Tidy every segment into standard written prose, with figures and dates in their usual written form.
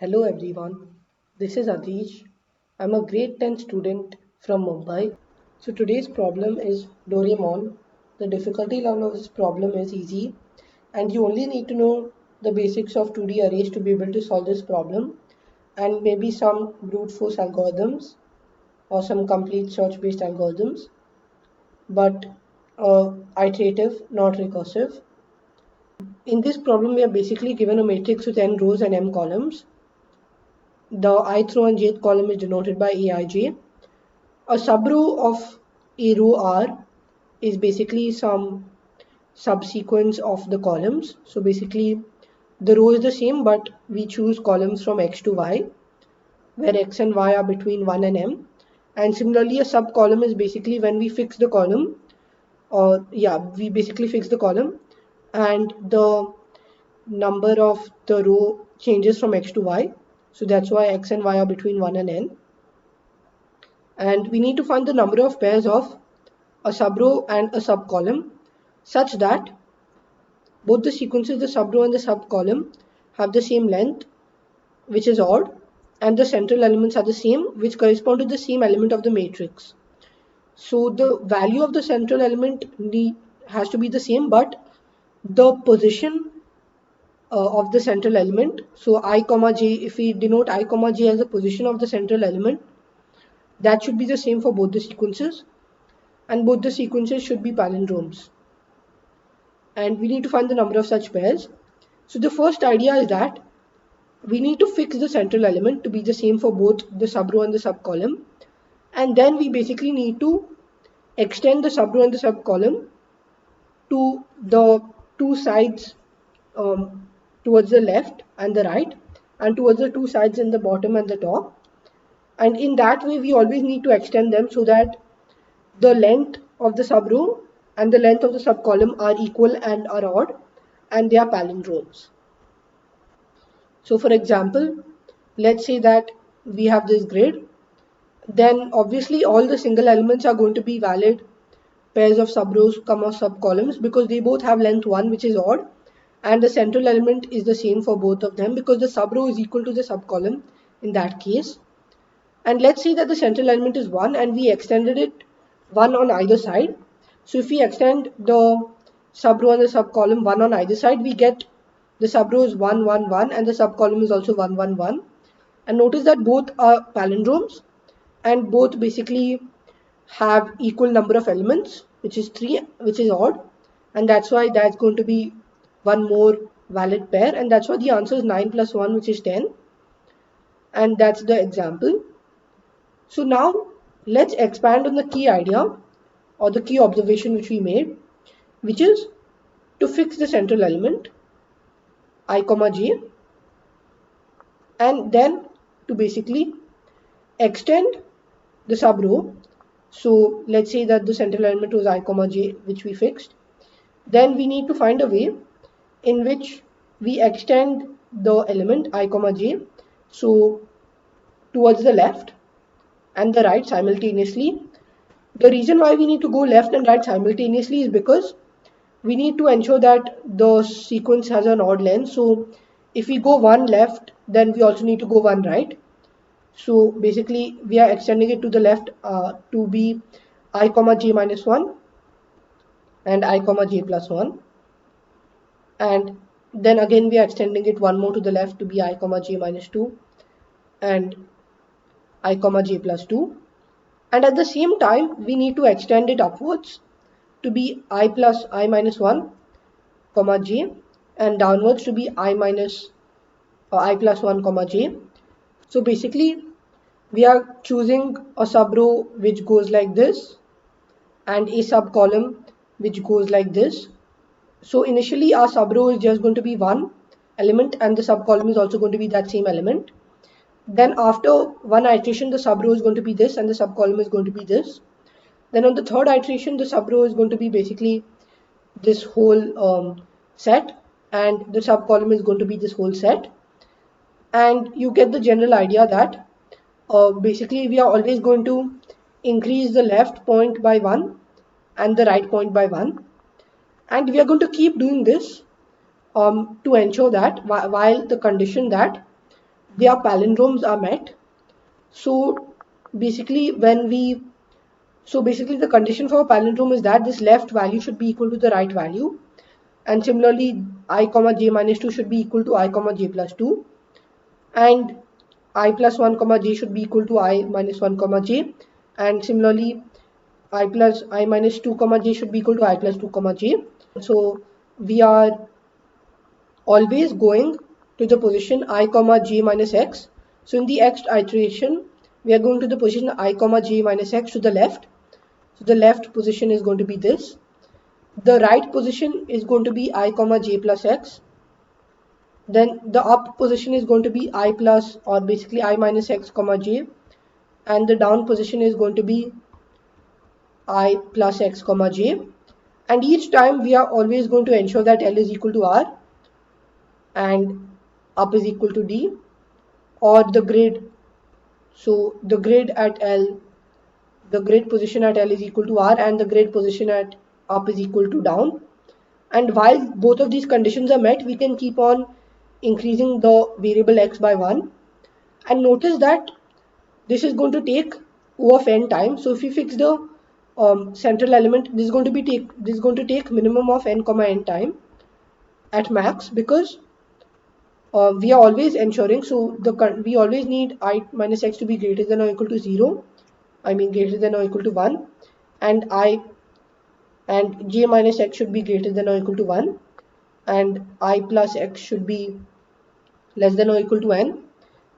Hello everyone, this is Adish. I'm a grade 10 student from Mumbai. So today's problem is Doraemon. The difficulty level of this problem is easy and you only need to know the basics of 2D arrays to be able to solve this problem and maybe some brute force algorithms or some complete search based algorithms but iterative, not recursive. In this problem we are basically given a matrix with n rows and m columns. The ith row and jth column is denoted by Aij. A subrow of a row R is basically some subsequence of the columns. So basically the row is the same but we choose columns from x to y where x and y are between 1 and m. And similarly a subcolumn is basically when we fix the column we basically fix the column and the number of the row changes from x to y. So that's why x and y are between 1 and n. And we need to find the number of pairs of a subrow and a subcolumn such that both the sequences, the subrow and the subcolumn, have the same length, which is odd, and the central elements are the same, which correspond to the same element of the matrix. So the value of the central element has to be the same, but the position of the central element, so I comma j, if we denote I comma j as the position of the central element, that should be the same for both the sequences, and both the sequences should be palindromes. And we need to find the number of such pairs. So the first idea is that we need to fix the central element to be the same for both the subrow and the subcolumn. And then we basically need to extend the subrow and the subcolumn to the two sides towards the left and the right, and towards the two sides in the bottom and the top. And in that way, we always need to extend them so that the length of the subrow and the length of the subcolumn are equal and are odd, and they are palindromes. So for example, let's say that we have this grid, then obviously all the single elements are going to be valid pairs of subrows comma subcolumns because they both have length 1, which is odd, and the central element is the same for both of them because the subrow is equal to the subcolumn in that case. And let's say that the central element is 1 and we extended it 1 on either side. So if we extend the subrow and the subcolumn 1 on either side, we get the subrow is 1 1 1 and the subcolumn is also 1 1 1. And notice that both are palindromes and both basically have equal number of elements, which is 3, which is odd, and that's why that's going to be one more valid pair, and that's why the answer is 9 plus 1, which is 10. And that's the example. So now let's expand on the key idea or the key observation which we made, which is to fix the central element I comma j, and then to basically extend the subrow. So let's say that the central element was I comma j, which we fixed. Then we need to find a way in which we extend the element I comma j, so towards the left and the right simultaneously. The reason why we need to go left and right simultaneously is because we need to ensure that the sequence has an odd length. So if we go one left, then we also need to go one right. So basically we are extending it to the left to be I comma j minus 1 and I comma j plus 1. And then again we are extending it one more to the left to be I comma j minus 2 and I comma j plus 2. And at the same time we need to extend it upwards to be I plus I minus 1 comma j, and downwards to be I minus I plus 1 comma j. So basically we are choosing a subrow which goes like this and a subcolumn which goes like this. So initially our subrow is just going to be one element and the subcolumn is also going to be that same element. Then after one iteration, the subrow is going to be this and the subcolumn is going to be this. Then on the third iteration, the subrow is going to be basically this whole set and the subcolumn is going to be this whole set. And you get the general idea that basically we are always going to increase the left point by 1 and the right point by 1. And we are going to keep doing this to ensure that while the condition that their palindromes are met. So basically the condition for a palindrome is that this left value should be equal to the right value, and similarly I comma j minus 2 should be equal to I comma j plus 2, and I plus 1 comma j should be equal to I minus 1 comma j, and similarly I plus I minus 2 comma j should be equal to I plus 2 comma j. So we are always going to the position I comma j minus x. So in the next iteration, we are going to the position I comma j minus x to the left. So the left position is going to be this. The right position is going to be I comma j plus x. Then the up position is going to be I plus, or basically I minus x comma j. And the down position is going to be I plus x comma j. And each time we are always going to ensure that L is equal to R and up is equal to D, or the grid. So the grid at L, the grid position at L is equal to R, and the grid position at up is equal to down. And while both of these conditions are met, we can keep on increasing the variable x by 1. And notice that this is going to take O of n time. So if we fix the central element, this is going to take minimum of n comma n time at max, because we are always ensuring, so we always need I minus x to be greater than or equal to 0, I mean greater than or equal to 1, and j minus x should be greater than or equal to 1, and I plus x should be less than or equal to n,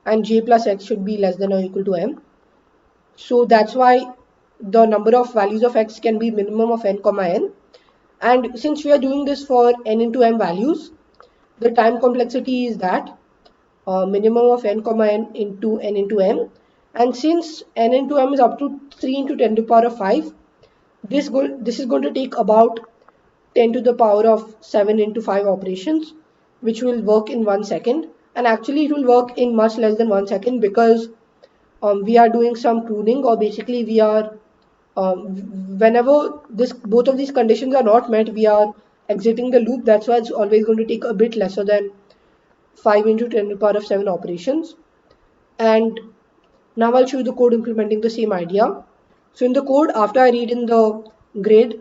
and j plus x should be less than or equal to m. So that's why the number of values of x can be minimum of n comma n. And since we are doing this for n into m values, the time complexity is that minimum of n comma n into m. And since n into m is up to 3 into 10 to the power of 5, this is going to take about 10 to the power of 7 into 5 operations, which will work in 1 second. And actually it will work in much less than 1 second, because we are doing some pruning, or basically we are whenever both of these conditions are not met, we are exiting the loop. That's why it's always going to take a bit lesser than 5 into 10 to the power of 7 operations. And now I'll show you the code implementing the same idea. So in the code, after I read in the grid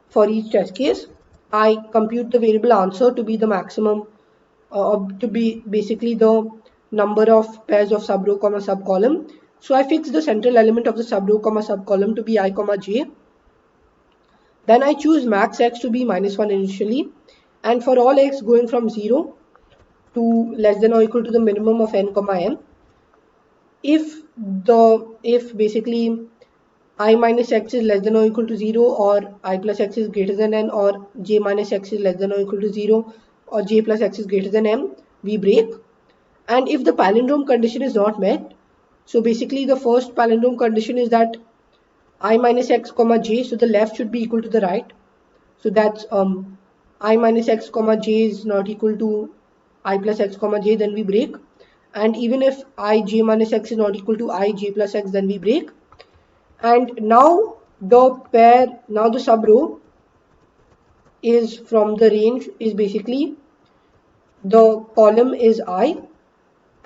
for each test case, I compute the variable answer to be the maximum, to be basically the number of pairs of subrow comma subcolumn. So I fix the central element of the subrow comma subcolumn to be I comma j. Then I choose max x to be minus 1 initially, and for all x going from 0 to less than or equal to the minimum of n comma m, if basically I minus x is less than or equal to 0, or I plus x is greater than n, or j minus x is less than or equal to 0, or j plus x is greater than m, we break. And if the palindrome condition is not met, so basically the first palindrome condition is that I minus x comma j, so the left should be equal to the right. So that's I minus x comma j is not equal to I plus x comma j, then we break. And even if I j minus x is not equal to I j plus x, then we break. And now the subrow is from the range is basically the column is I,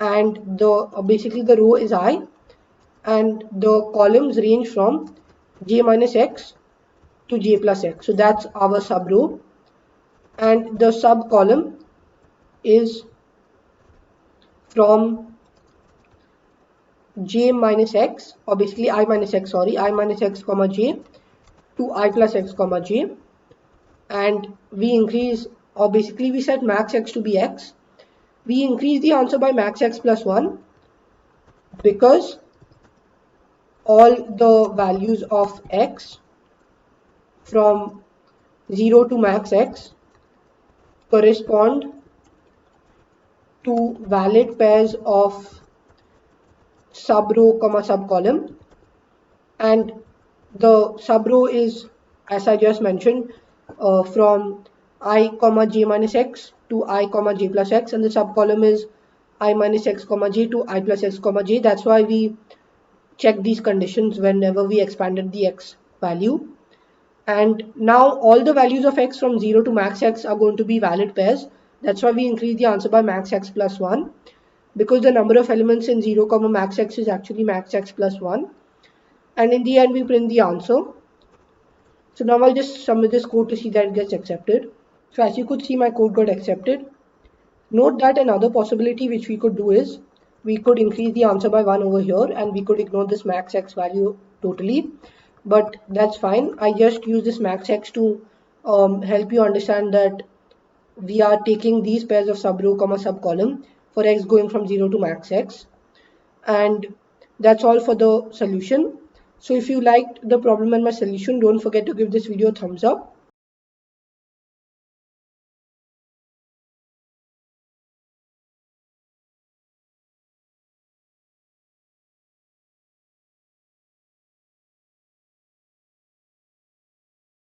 and basically the row is I, and the columns range from j minus x to j plus x. So that's our subrow, and the sub column is from j minus x, or basically I minus x, I minus x comma j to I plus x comma j. And we increase, or basically we set max x to be x. We increase the answer by max x plus 1, because all the values of x from 0 to max x correspond to valid pairs of subrow comma subcolumn. And the subrow is, as I just mentioned, from I comma j minus x to I comma j plus x, and the subcolumn is I minus x comma j to I plus x comma j. That's why we check these conditions whenever we expanded the x value. And now all the values of x from 0 to max x are going to be valid pairs. That's why we increase the answer by max x plus 1. because the number of elements in 0 comma max x is actually max x plus 1, and in the end we print the answer. So now I'll just submit this code to see that it gets accepted. So as you could see, my code got accepted. Note that another possibility which we could do is we could increase the answer by 1 over here and we could ignore this max x value totally, but that's fine. I just use this max x to help you understand that we are taking these pairs of sub row comma sub column for x going from 0 to max x, and that's all for the solution. So if you liked the problem and my solution, don't forget to give this video a thumbs up.